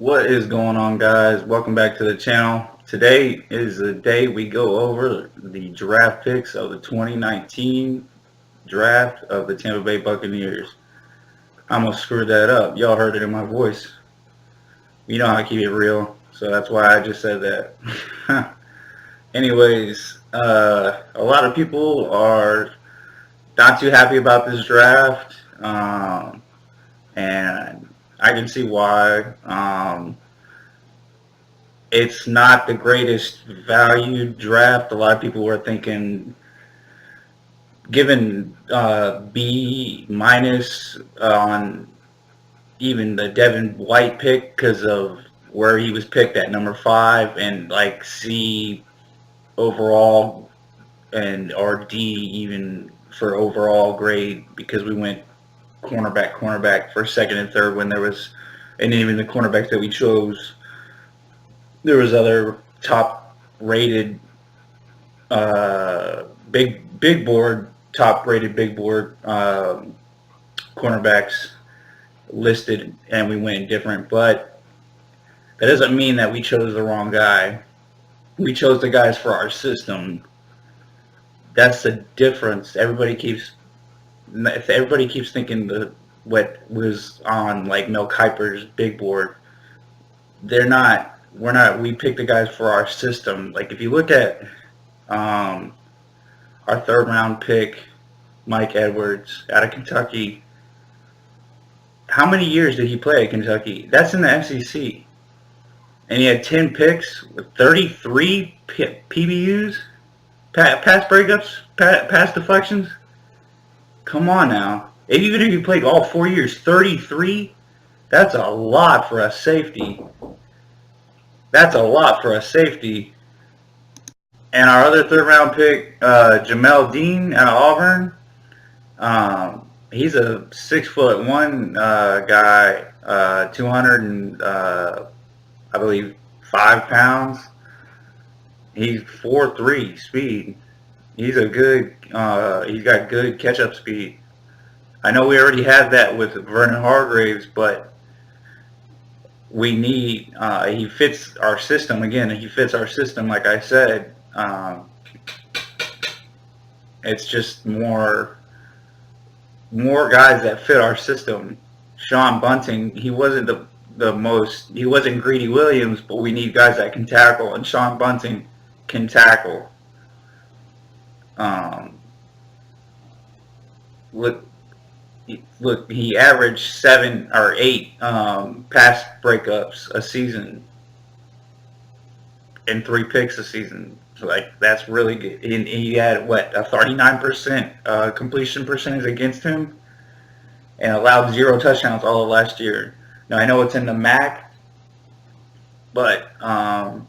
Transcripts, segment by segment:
What is going on, guys? Welcome back to the channel. Today is the day we go over the draft picks of the 2019 draft of the Tampa Bay Buccaneers. I almost screwed that up. Y'all heard it in my voice. You know how I keep it real, so that's why I just said that. Anyways, a lot of people are not too happy about this draft, and I can see why. It's not the greatest value draft. A lot of people were thinking, given B minus on even the Devin White pick because of where he was picked at number 5, and like C overall and or D even for overall grade because we went cornerback first, second, and third when there was, and even the cornerbacks that we chose, there was other top rated big board cornerbacks listed, and we went different. But that doesn't mean that we chose the wrong guy. We chose the guys for our system. That's the difference. Everybody keeps thinking what was on like Mel Kiper's big board. They're not. We're not. We picked the guys for our system. Like if you look at our third round pick, Mike Edwards out of Kentucky. How many years did he play at Kentucky? That's in the SEC. And he had 10 picks with 33 PBUs, pass breakups, pass deflections. Come on now. Even if you played all 4 years, 33, that's a lot for a safety. That's a lot for a safety. And our other third round pick, Jamel Dean out of Auburn. He's a 6'1" guy, 200 and I believe 5 pounds. He's 4.3 speed. He's a good. He's got good catch-up speed. I know we already had that with Vernon Hargraves, but we need. He fits our system again. He fits our system, like I said. It's just more guys that fit our system. Sean Bunting, he wasn't the most. He wasn't Greedy Williams, but we need guys that can tackle, and Sean Bunting can tackle. Look, he averaged 7 or 8 pass breakups a season and 3 picks a season. So like that's really good. And he had what, a 39% completion percentage against him, and allowed 0 touchdowns all of last year. Now I know it's in the MAC, but or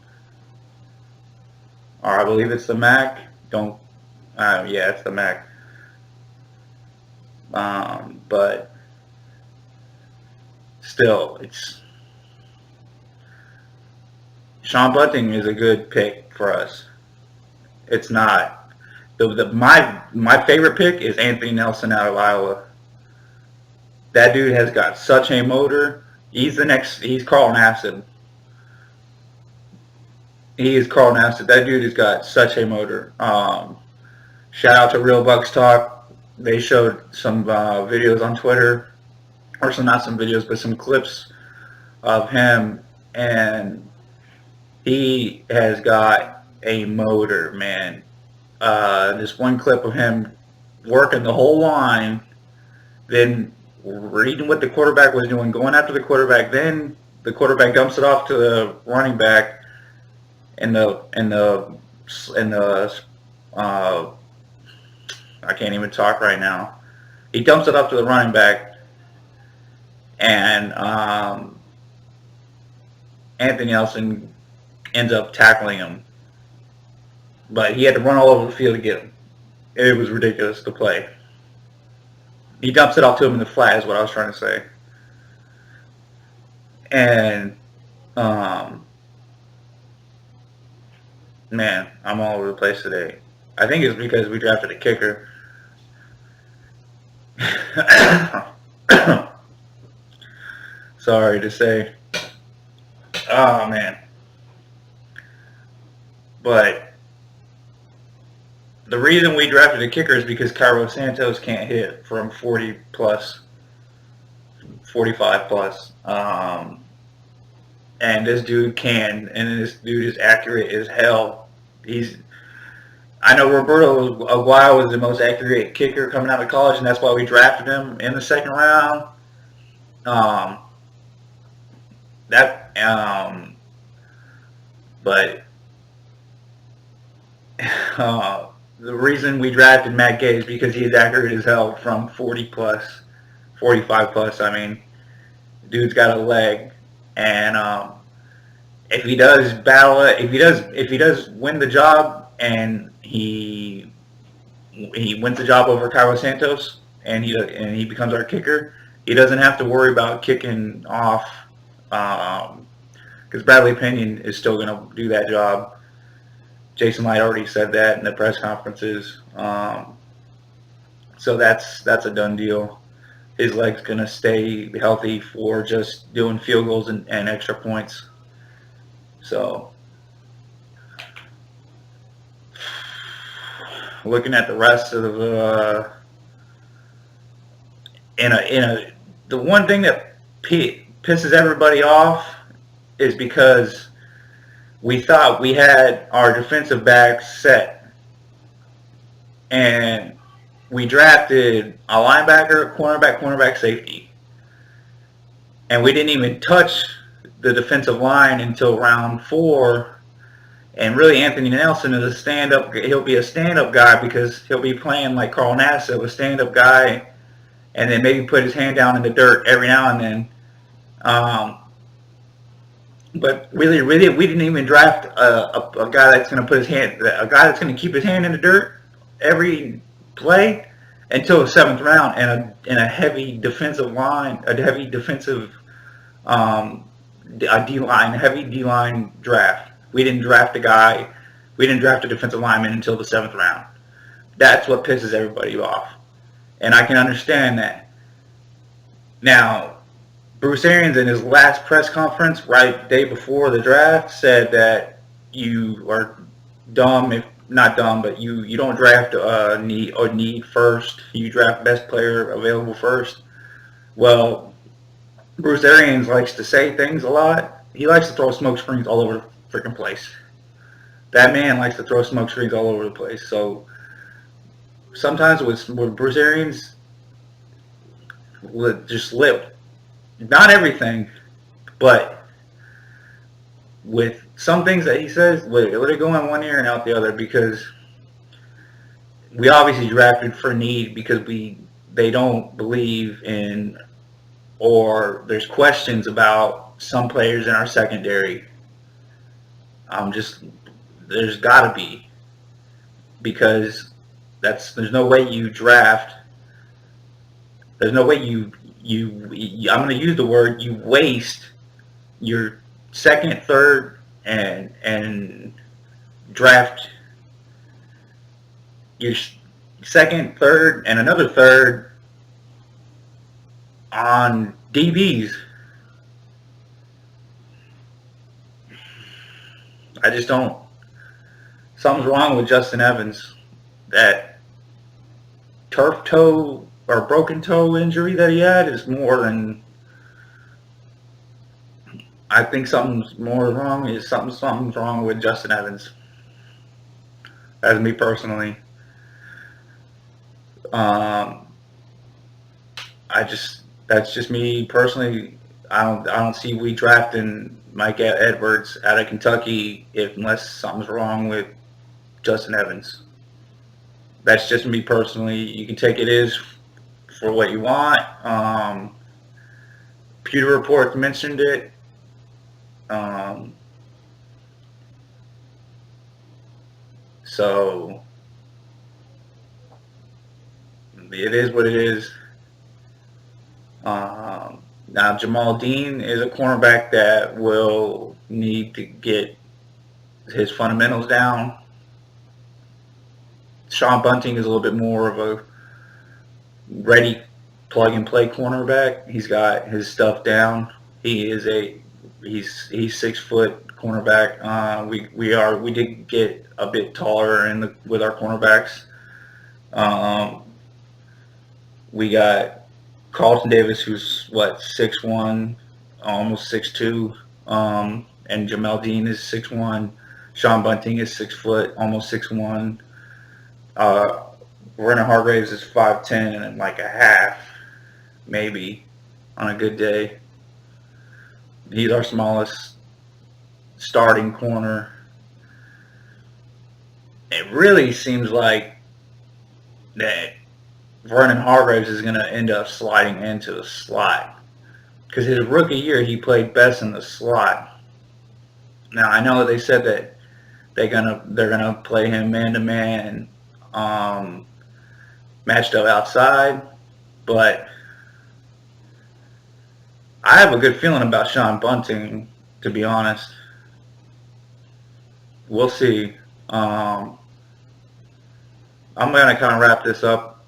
I believe it's the MAC. Yeah, it's the MAC. But still, it's Sean Bunting is a good pick for us. It's not my favorite pick is Anthony Nelson out of Iowa. That dude has got such a motor. He's Carl Nassib. He is Carl Nassib. That dude has got such a motor. Shout out to Real Bucks Talk. They showed some videos on Twitter, or not some videos, but some clips of him, and he has got a motor, man. This one clip of him working the whole line, then reading what the quarterback was doing, going after the quarterback, then the quarterback dumps it off to the running back, and I can't even talk right now. He dumps it up to the running back, and Anthony Nelson ends up tackling him. But he had to run all over the field to get him. It was ridiculous to play. He dumps it off to him in the flat, is what I was trying to say. And, man, I'm all over the place today. I think it's because we drafted a kicker. Sorry to say. Oh man. But the reason we drafted a kicker is because Cairo Santos can't hit from 40 plus, 45 plus. And this dude can, and this dude is accurate as hell. He's I know Roberto Aguayo was the most accurate kicker coming out of college, and that's why we drafted him in the second round. Um, that, but the reason we drafted Matt Gay is because he is accurate as hell from 40 plus, 45 plus. I mean, dude's got a leg, and if he does battle it, if he does win the job, and he wins the job over Cairo Santos, and he becomes our kicker, he doesn't have to worry about kicking off, because Bradley Pinion is still going to do that job. Jason Light already said that in the press conferences. So that's a done deal. His leg's going to stay healthy for just doing field goals and extra points. So, looking at the rest of the the one thing that pisses everybody off is because we thought we had our defensive backs set, and we drafted a linebacker, cornerback, safety, and we didn't even touch the defensive line until round 4. And really, Anthony Nelson is a stand-up. He'll be a stand-up guy because he'll be playing like Carl Nassib, a stand-up guy, and then maybe put his hand down in the dirt every now and then. But really, we didn't even draft a guy that's going to put a guy that's going to keep his hand in the dirt every play until the 7th round, and a heavy defensive line, a heavy defensive heavy D-line draft. We didn't draft a defensive lineman until the 7th round. That's what pisses everybody off. And I can understand that. Now, Bruce Arians in his last press conference, right day before the draft, said that you are dumb, if not dumb, but you don't draft need first. You draft best player available first. Well, Bruce Arians likes to say things a lot. He likes to throw smoke screens all over the freaking place. That man likes to throw smoke screens all over the place. So sometimes with Bruce Arians, just slip. Not everything, but with some things that he says, let it go in one ear and out the other, because we obviously drafted for need because they don't believe in, or there's questions about some players in our secondary. There's got to be, because there's no way you draft. There's no way I'm going to use the word, you waste your second, third, and draft your second, third, and another third on DBs. I just don't. Something's wrong with Justin Evans. That turf toe or broken toe injury that he had is more than. I think something's more wrong. Something's wrong with Justin Evans. As me personally. That's just me personally. I don't see we drafting Mike Edwards out of Kentucky unless something's wrong with Justin Evans. That's just me personally. You can take it as for what you want. Pewter Report mentioned it. So it is what it is. Now Jamal Dean is a cornerback that will need to get his fundamentals down. Sean Bunting is a little bit more of a ready plug and play cornerback. He's got his stuff down. He is a He's 6 foot cornerback. We did get a bit taller with our cornerbacks. Um, we got Carlton Davis, who's what 6'1", almost 6'2", and Jamel Dean is 6'1". Sean Bunting is 6 foot, almost 6'1". Uh, Vernon Hargraves is 5'10" and like a half, maybe, on a good day. He's our smallest starting corner. It really seems like that Vernon Hargraves is going to end up sliding into the slot, because his rookie year he played best in the slot. Now I know they said that they're gonna play him man to man, matched up outside, but I have a good feeling about Sean Bunting, to be honest. We'll see. I'm going to kind of wrap this up.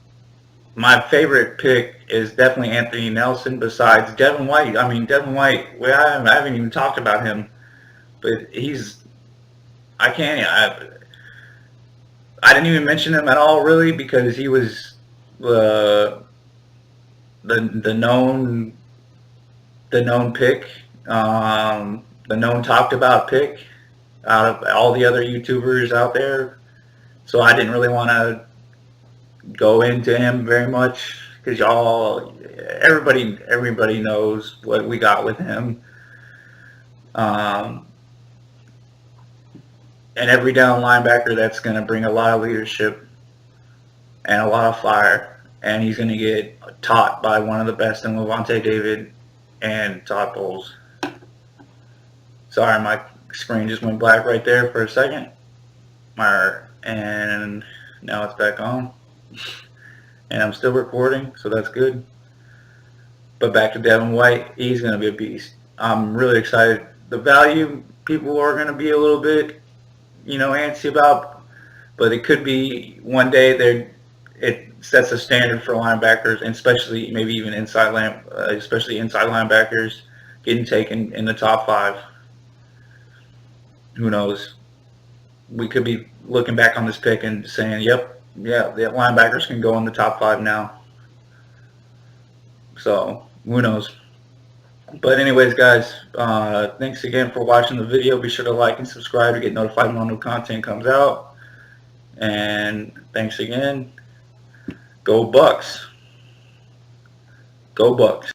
My favorite pick is definitely Anthony Nelson, besides Devin White. I mean, Devin White, I haven't even talked about him, but I can't, I didn't even mention him at all, really, because he was the known pick, the known talked about pick out of all the other YouTubers out there. So I didn't really want to go into him very much, because everybody knows what we got with him. And every down linebacker that's going to bring a lot of leadership and a lot of fire, and he's going to get taught by one of the best in Levante David and Todd Bowles. Sorry, my screen just went black right there for a second. And now it's back on. And I'm still recording, so that's good. But back to Devin White, he's going to be a beast. I'm really excited. The value people are going to be a little bit, antsy about, but it could be one day it sets a standard for linebackers, and especially maybe even inside linebackers getting taken in the top 5. Who knows? We could be looking back on this pick and saying, yep, yeah, the linebackers can go in the top 5 now. So, who knows? But anyways, guys, thanks again for watching the video. Be sure to like and subscribe to get notified when new content comes out. And thanks again. Go Bucks. Go Bucks.